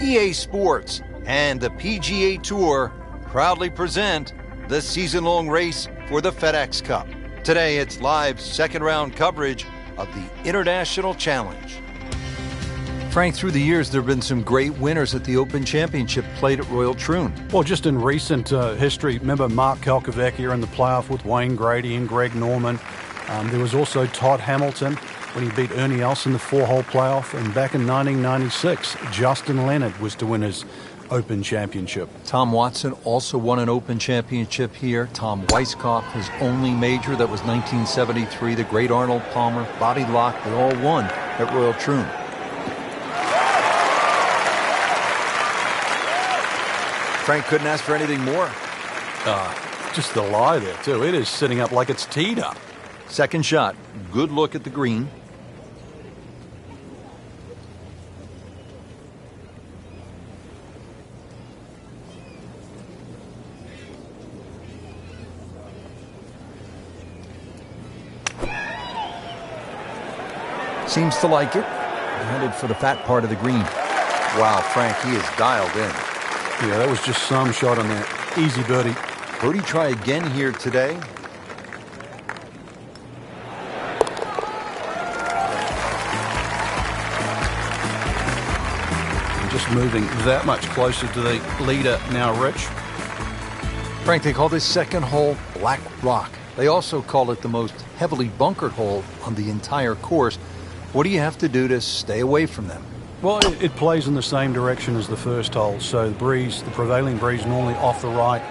EA Sports and the PGA Tour proudly present the season-long race for the FedEx Cup. Today, it's live second-round coverage of the International Challenge. Frank, through the years, there have been some great winners at the Open Championship played at Royal Troon. Well, just in recent history, remember Mark Kalkovecchia in the playoff with Wayne Grady and Greg Norman. There was also Todd Hamilton when he beat Ernie Els in the 4-hole playoff. And back in 1996, Justin Leonard was to win his Open Championship. Tom Watson also won an Open Championship here. Tom Weiskopf, his only major, that was 1973. The great Arnold Palmer, Bobby Locke, they all won at Royal Troon. Frank couldn't ask for anything more. Just the lie there, too. It is sitting up like it's teed up. Second shot. Good look at the green. Seems to like it. Headed for the fat part of the green. Wow, Frank, he is dialed in. Yeah, that was just some shot on that. Easy birdie. Birdie try again here today. Just moving that much closer to the leader now, Rich. Frank, they call this second hole Black Rock. They also call it the most heavily bunkered hole on the entire course. What do you have to do to stay away from them? Well, it plays in the same direction as the first hole. So the prevailing breeze normally off the right.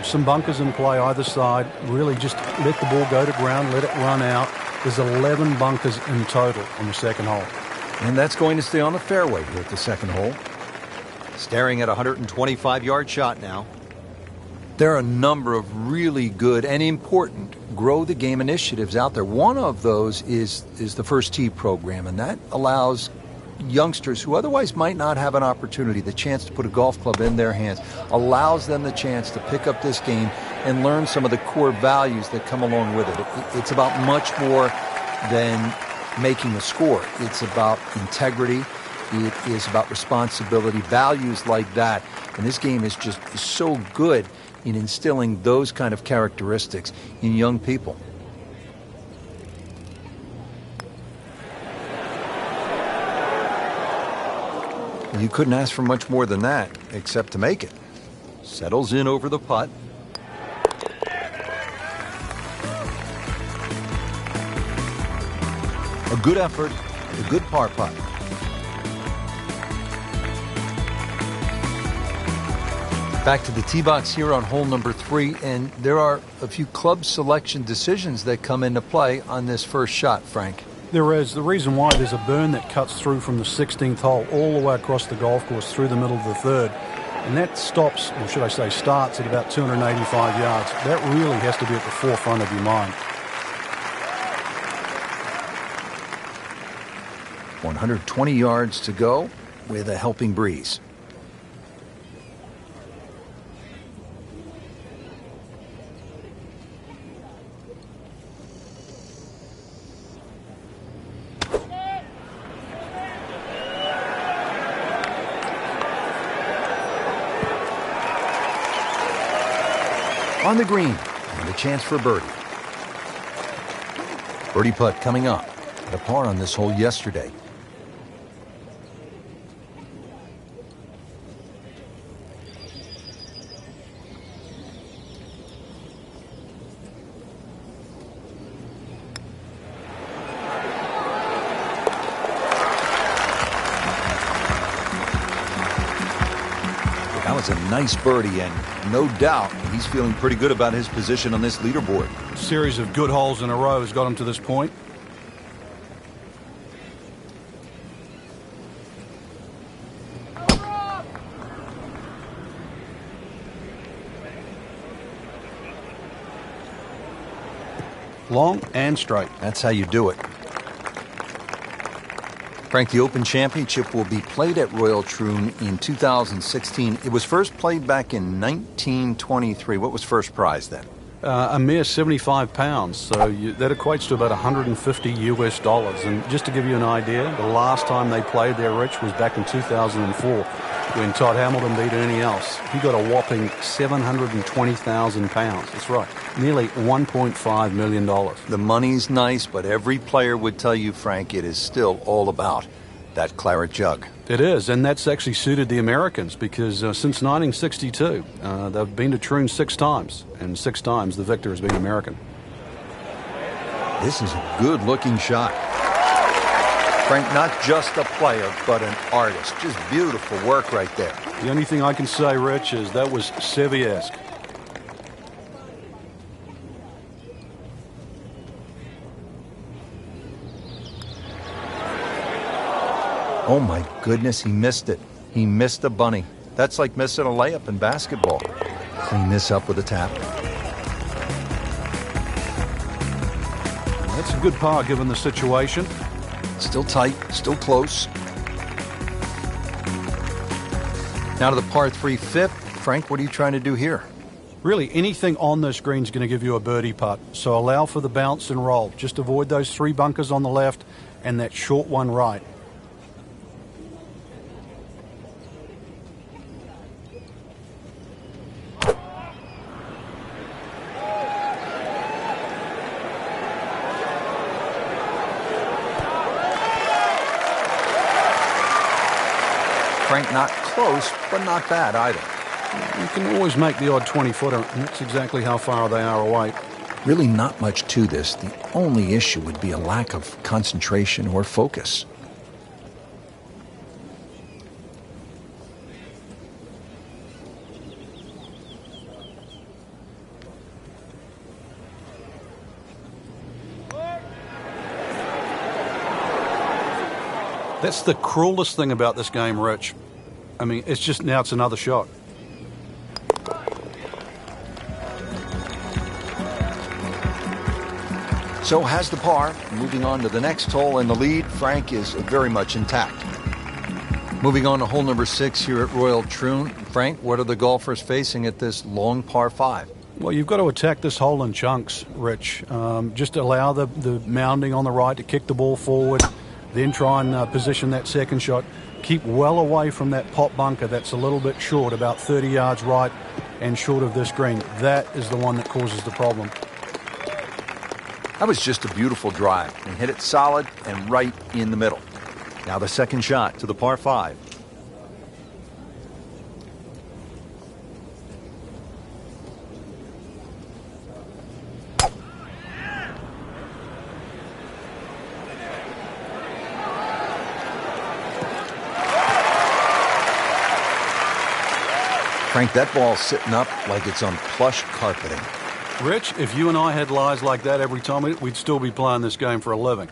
Some bunkers in play either side. Really just let the ball go to ground, let it run out. There's 11 bunkers in total on the second hole. And that's going to stay on the fairway here at the second hole. Staring at a 125-yard shot now. There are a number of really good and important grow the game initiatives out there. One of those is the First Tee program, and that allows youngsters who otherwise might not have an opportunity, the chance to put a golf club in their hands, allows them the chance to pick up this game and learn some of the core values that come along with it. It's about much more than making a score. It's about integrity. It is about responsibility, values like that. And this game is just so good in instilling those kind of characteristics in young people. You couldn't ask for much more than that, except to make it. Settles in over the putt. A good effort, a good par putt. Back to the tee box here on hole number 3, and there are a few club selection decisions that come into play on this first shot, Frank. There is. The reason why, there's a burn that cuts through from the 16th hole all the way across the golf course through the middle of the third. And that stops, or should I say starts, at about 285 yards. That really has to be at the forefront of your mind. 120 yards to go with a helping breeze. On the green, and a chance for birdie. Birdie putt coming up. Had a par on this hole yesterday. That was a nice birdie, and no doubt he's feeling pretty good about his position on this leaderboard. A series of good holes in a row has got him to this point. Long and straight. That's how you do it. Frank, the Open Championship will be played at Royal Troon in 2016. It was first played back in 1923. What was first prize then? A mere 75 pounds, so that equates to about $150 US. And just to give you an idea, the last time they played there, Rich, was back in 2004 when Todd Hamilton beat Ernie Els. He got a whopping 720,000 pounds. That's right, nearly $1.5 million. The money's nice, but every player would tell you, Frank, it is still all about that claret jug. It is, and that's actually suited the Americans because since 1962, they've been to Troon 6 times, and 6 times the victor has been American. This is a good-looking shot. Frank, not just a player, but an artist. Just beautiful work right there. The only thing I can say, Rich, is that was Seve-esque. Oh my goodness, he missed it. He missed a bunny. That's like missing a layup in basketball. Clean this up with a tap. That's a good par given the situation. Still tight, still close. Now to the par 3 fifth. Frank, what are you trying to do here? Really, anything on this green is going to give you a birdie putt. So allow for the bounce and roll. Just avoid those 3 bunkers on the left and that short one right. Frank, not close, but not bad either. You can always make the odd 20-footer, and that's exactly how far they are away. Really not much to this. The only issue would be a lack of concentration or focus. That's the cruelest thing about this game, Rich. I mean, it's just now it's another shot. So has the par. Moving on to the next hole, and the lead, Frank, is very much intact. Moving on to hole number 6 here at Royal Troon. Frank, what are the golfers facing at this long par 5? Well, you've got to attack this hole in chunks, Rich. Just allow the mounding on the right to kick the ball forward, then try and position that second shot. Keep well away from that pop bunker that's a little bit short, about 30 yards right and short of this green. That is the one that causes the problem. That was just a beautiful drive. And hit it solid and right in the middle. Now the second shot to the par 5. Frank, that ball's sitting up like it's on plush carpeting. Rich, if you and I had lies like that every time, we'd still be playing this game for a living.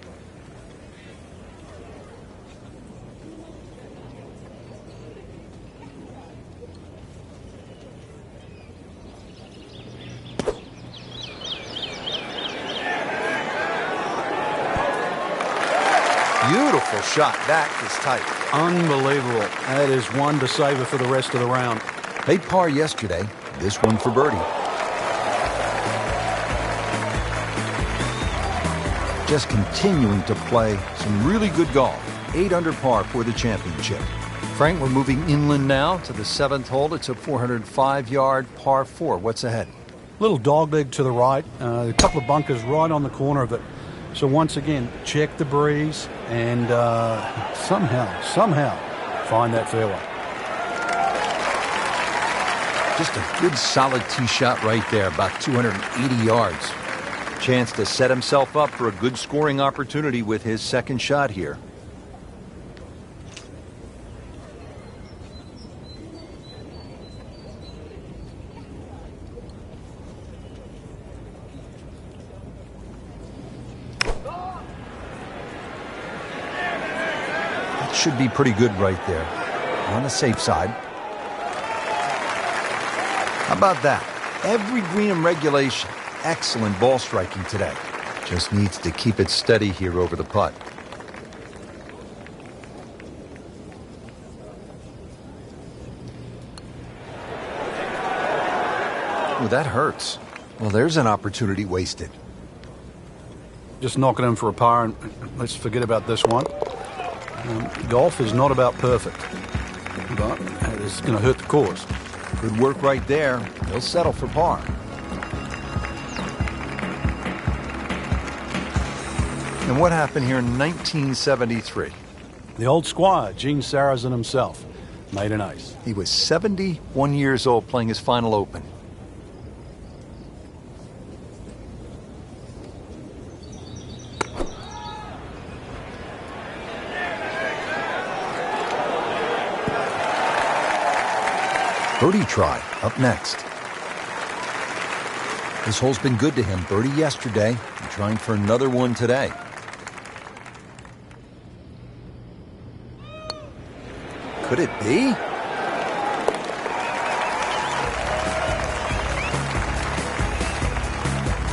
Beautiful shot. That is tight. Unbelievable. That is one to savor for the rest of the round. Made par yesterday. This one for birdie. Just continuing to play some really good golf. 8 under par for the championship. Frank, we're moving inland now to the 7th hole. It's a 405-yard par 4. What's ahead? Little dog leg to the right. A couple of bunkers right on the corner of it. So once again, check the breeze and somehow find that fairway. Just a good solid tee shot right there, about 280 yards. Chance to set himself up for a good scoring opportunity with his second shot here. That should be pretty good right there. On the safe side. How about that? Every green in regulation. Excellent ball striking today. Just needs to keep it steady here over the putt. Ooh, that hurts. Well, there's an opportunity wasted. Just knock it in for a par, and let's forget about this one. Golf is not about perfect, but it's going to hurt the course. Good work right there. He'll settle for par. And what happened here in 1973? The old squire, Gene Sarazen himself, made an ace. He was 71 years old playing his final Open. Birdie try up next. This hole's been good to him. Birdie yesterday and trying for another one today. Could it be?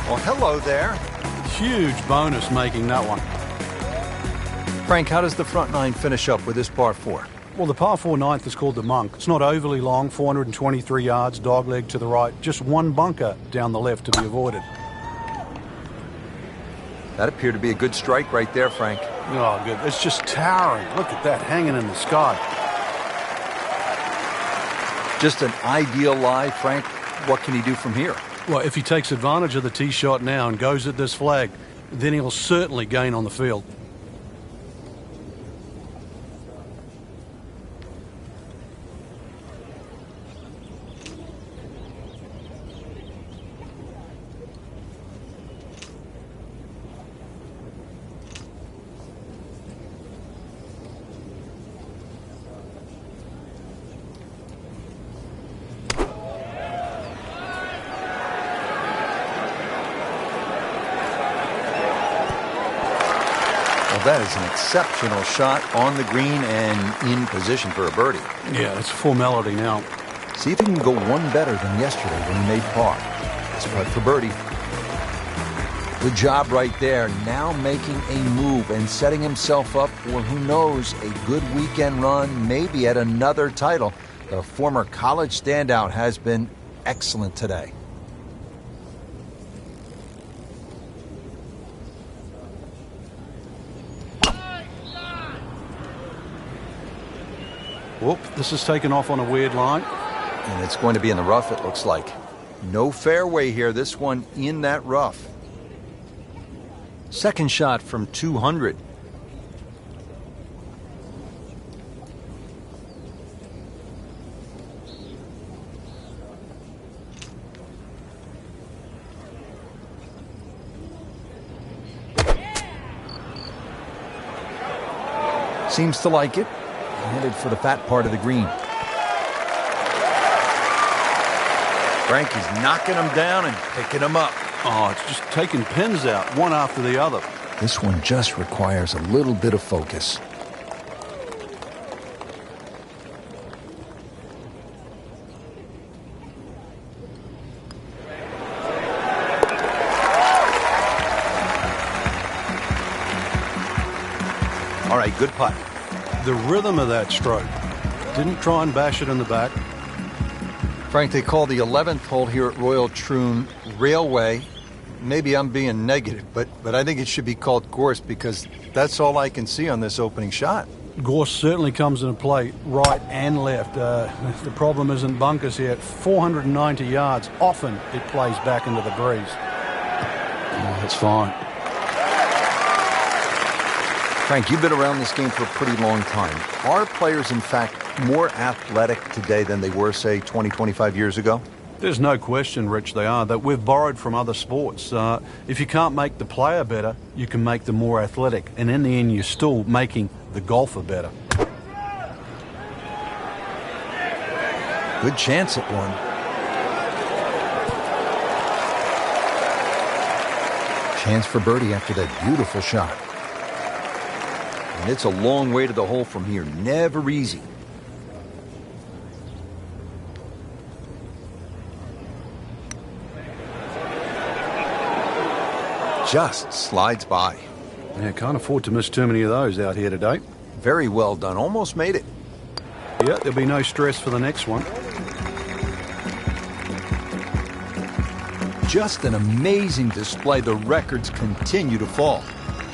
Well, hello there. Huge bonus making that one. Frank, how does the front nine finish up with this par 4? Well, the par 4 ninth is called the Monk. It's not overly long, 423 yards, dogleg to the right. Just one bunker down the left to be avoided. That appeared to be a good strike right there, Frank. Oh, good. It's just towering. Look at that hanging in the sky. Just an ideal lie, Frank. What can he do from here? Well, if he takes advantage of the tee shot now and goes at this flag, then he'll certainly gain on the field. That is an exceptional shot on the green and in position for a birdie. Yeah, it's a formality now. See if he can go one better than yesterday when he made par. It's putt for birdie. Good job right there. Now making a move and setting himself up for, who knows, a good weekend run, maybe at another title. The former college standout has been excellent today. Whoop, this is taken off on a weird line. And it's going to be in the rough, it looks like. No fairway here, this one in that rough. Second shot from 200. Seems to like it. Headed for the fat part of the green. Frank is knocking them down and picking them up. Oh, it's just taking pins out, one after the other. This one just requires a little bit of focus. All right, good putt. The rhythm of that stroke. Didn't try and bash it in the back. Frank, they call the 11th hole here at Royal Troon Railway. Maybe I'm being negative, but I think it should be called Gorse because that's all I can see on this opening shot. Gorse certainly comes into play right and left. The problem isn't bunkers here. At 490 yards, often it plays back into the breeze. Oh, that's fine. Frank, you've been around this game for a pretty long time. Are players, in fact, more athletic today than they were, say, 20, 25 years ago? There's no question, Rich, they are. That we've borrowed from other sports. If you can't make the player better, you can make them more athletic. And in the end, you're still making the golfer better. Good chance at one. Chance for birdie after that beautiful shot. And it's a long way to the hole from here. Never easy. Just slides by. Yeah, can't afford to miss too many of those out here today. Very well done. Almost made it. Yeah, there'll be no stress for the next one. just an amazing display. The records continue to fall.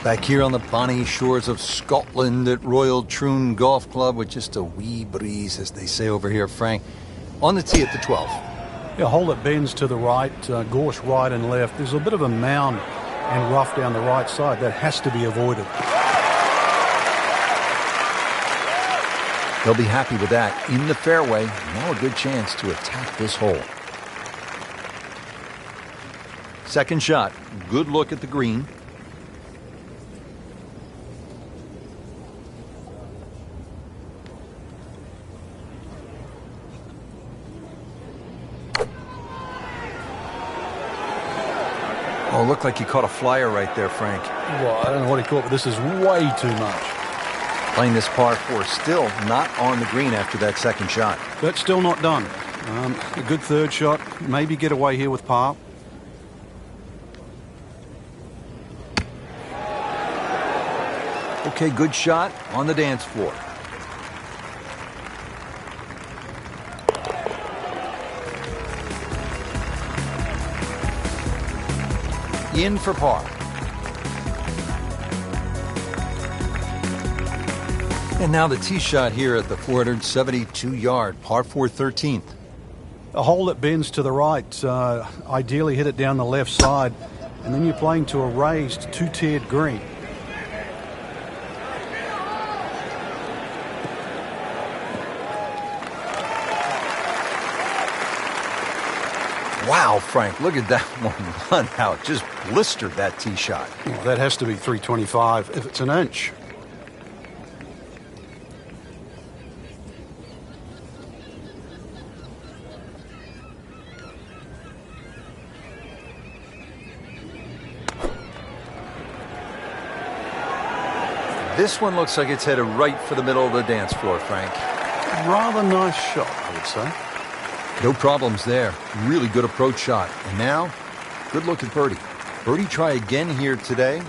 Back here on the bonny shores of Scotland at Royal Troon Golf Club with just a wee breeze, as they say over here, Frank. On the tee at the 12th. Yeah, hole that bends to the right, gorse right and left. There's a bit of a mound and rough down the right side. That has to be avoided. They'll be happy with that. In the fairway, now a good chance to attack this hole. Second shot, good look at the green. Oh, looked like he caught a flyer right there, Frank. Well, I don't know what he caught, but this is way too much. Playing this par 4, still not on the green after that second shot. But still not done. A good third shot. Maybe get away here with par. Okay, good shot on the dance floor. In for par. And now the tee shot here at the 472-yard par 4 13th. A hole that bends to the right. Ideally hit it down the left side. And then you're playing to a raised two-tiered green. Wow, Frank, look at that one run out. Just blistered that tee shot. Well, that has to be 325 if it's an inch. This one looks like it's headed right for the middle of the dance floor, Frank. Rather nice shot, I would say. No problems there. Really good approach shot. And now, good look at birdie. Birdie try again here today.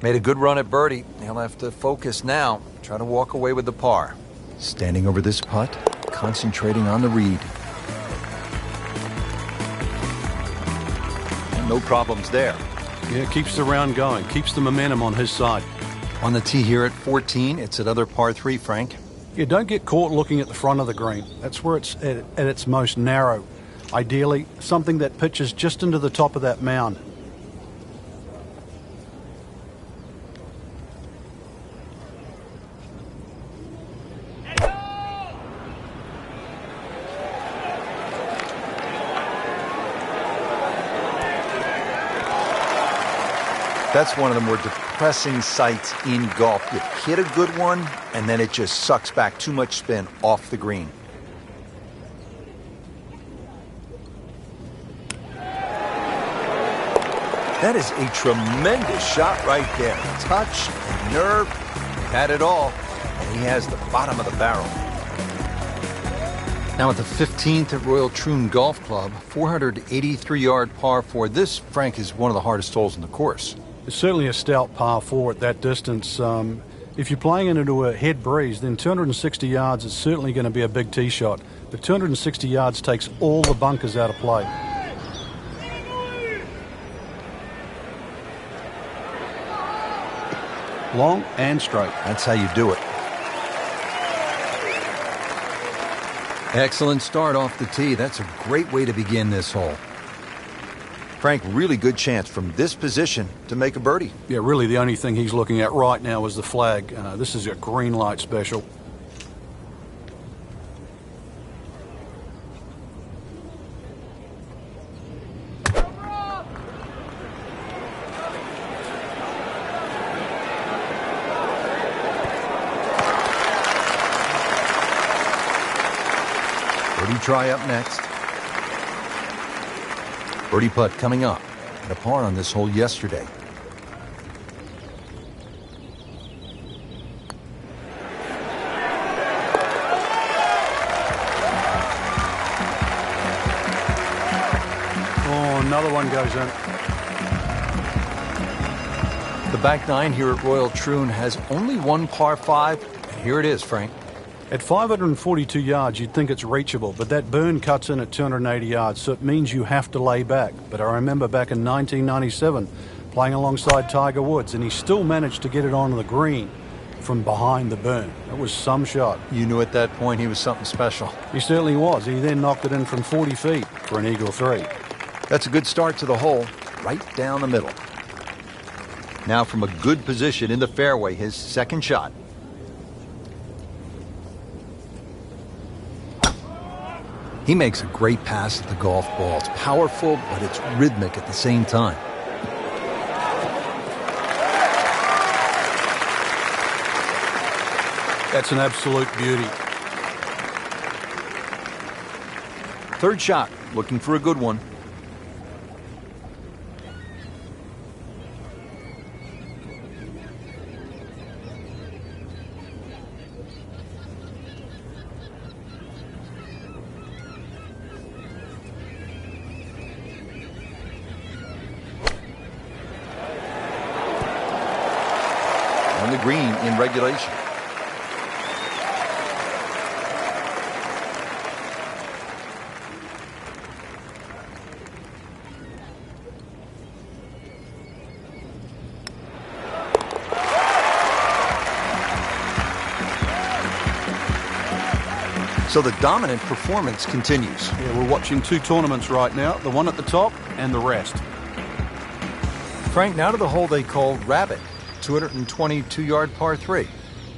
Made a good run at birdie. He'll have to focus now. Try to walk away with the par. Standing over this putt, concentrating on the read. No problems there. Yeah, keeps the round going, keeps the momentum on his side. On the tee here at 14, it's another par 3, Frank. Yeah, don't get caught looking at the front of the green. That's where it's at its most narrow. Ideally, something that pitches just into the top of that mound. That's one of the more depressing sights in golf. You hit a good one, and then it just sucks back too much spin off the green. That is a tremendous shot right there. Touch and nerve, had it all, and he has the bottom of the barrel. Now at the 15th at Royal Troon Golf Club, 483-yard par 4. This, Frank, is one of the hardest holes in the course. It's certainly a stout par 4 at that distance. If you're playing into a head breeze, then 260 yards is certainly going to be a big tee shot. But 260 yards takes all the bunkers out of play. Long and straight. That's how you do it. Excellent start off the tee. That's a great way to begin this hole. Frank, really good chance from this position to make a birdie. Yeah, really the only thing he's looking at right now is the flag. This is a green light special. Birdie try up next. Birdie putt coming up. Had a par on this hole yesterday. Oh, another one goes in. The back nine here at Royal Troon has only one par 5, and here it is, Frank. At 542 yards, you'd think it's reachable, but that burn cuts in at 280 yards, so it means you have to lay back. But I remember back in 1997 playing alongside Tiger Woods, and he still managed to get it onto the green from behind the burn. It was some shot. You knew at that point he was something special. He certainly was. He then knocked it in from 40 feet for an eagle 3. That's a good start to the hole, right down the middle. Now from a good position in the fairway, his second shot. He makes a great pass at the golf ball. It's powerful, but it's rhythmic at the same time. That's an absolute beauty. Third shot, looking for a good one. On the green in regulation. So the dominant performance continues. Yeah, we're watching two tournaments right now, the one at the top and the rest. Frank, now to the hole they call Rabbit, 222-yard par 3.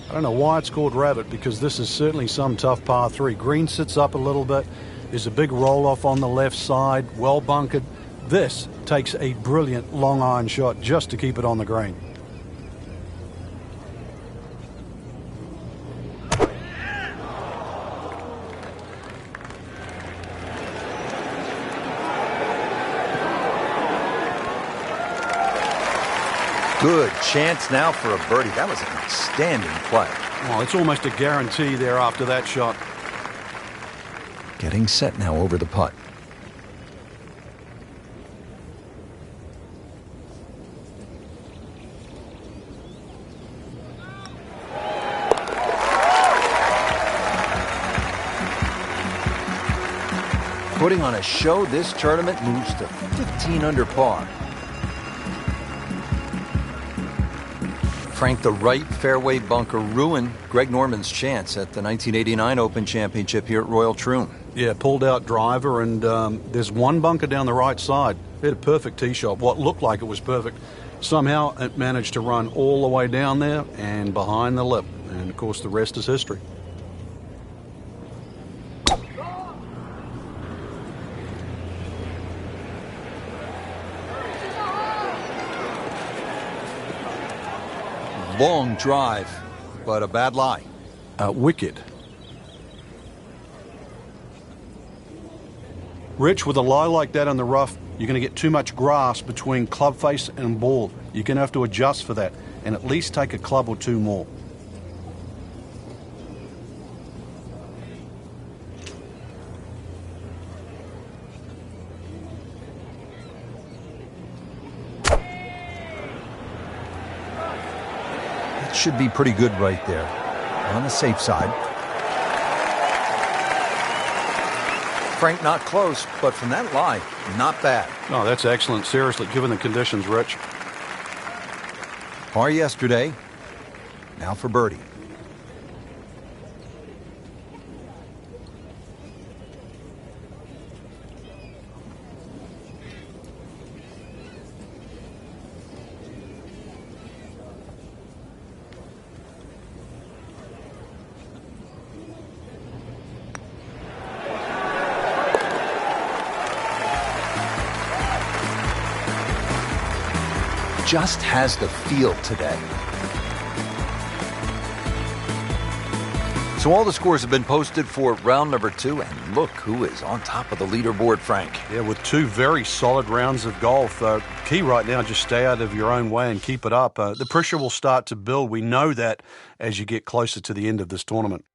I don't know why it's called Rabbit, because this is certainly some tough par 3. Green sits up a little bit. There's a big roll-off on the left side, well bunkered. This takes a brilliant long iron shot just to keep it on the green. Good chance now for a birdie. That was an outstanding play. Well, it's almost a guarantee there after that shot. Getting set now over the putt. Putting on a show, this tournament moves to 15 under par. Frank, the right fairway bunker ruined Greg Norman's chance at the 1989 Open Championship here at Royal Troon. Yeah, pulled out driver, and there's one bunker down the right side. He had a perfect tee shot, what looked like it was perfect. Somehow it managed to run all the way down there and behind the lip. And, of course, the rest is history. Long drive, but a bad lie. Wicked. Rich, with a lie like that on the rough, you're going to get too much grass between club face and ball. You're going to have to adjust for that and at least take a club or two more. Should be pretty good right there. On the safe side. Frank, not close, but from that lie, not bad. No, that's excellent. Seriously, given the conditions, Rich. Par yesterday. Now for birdie. Just has the feel today. So all the scores have been posted for round number 2, and look who is on top of the leaderboard, Frank. Yeah, with two very solid rounds of golf. Key right now, just stay out of your own way and keep it up. The pressure will start to build. We know that as you get closer to the end of this tournament.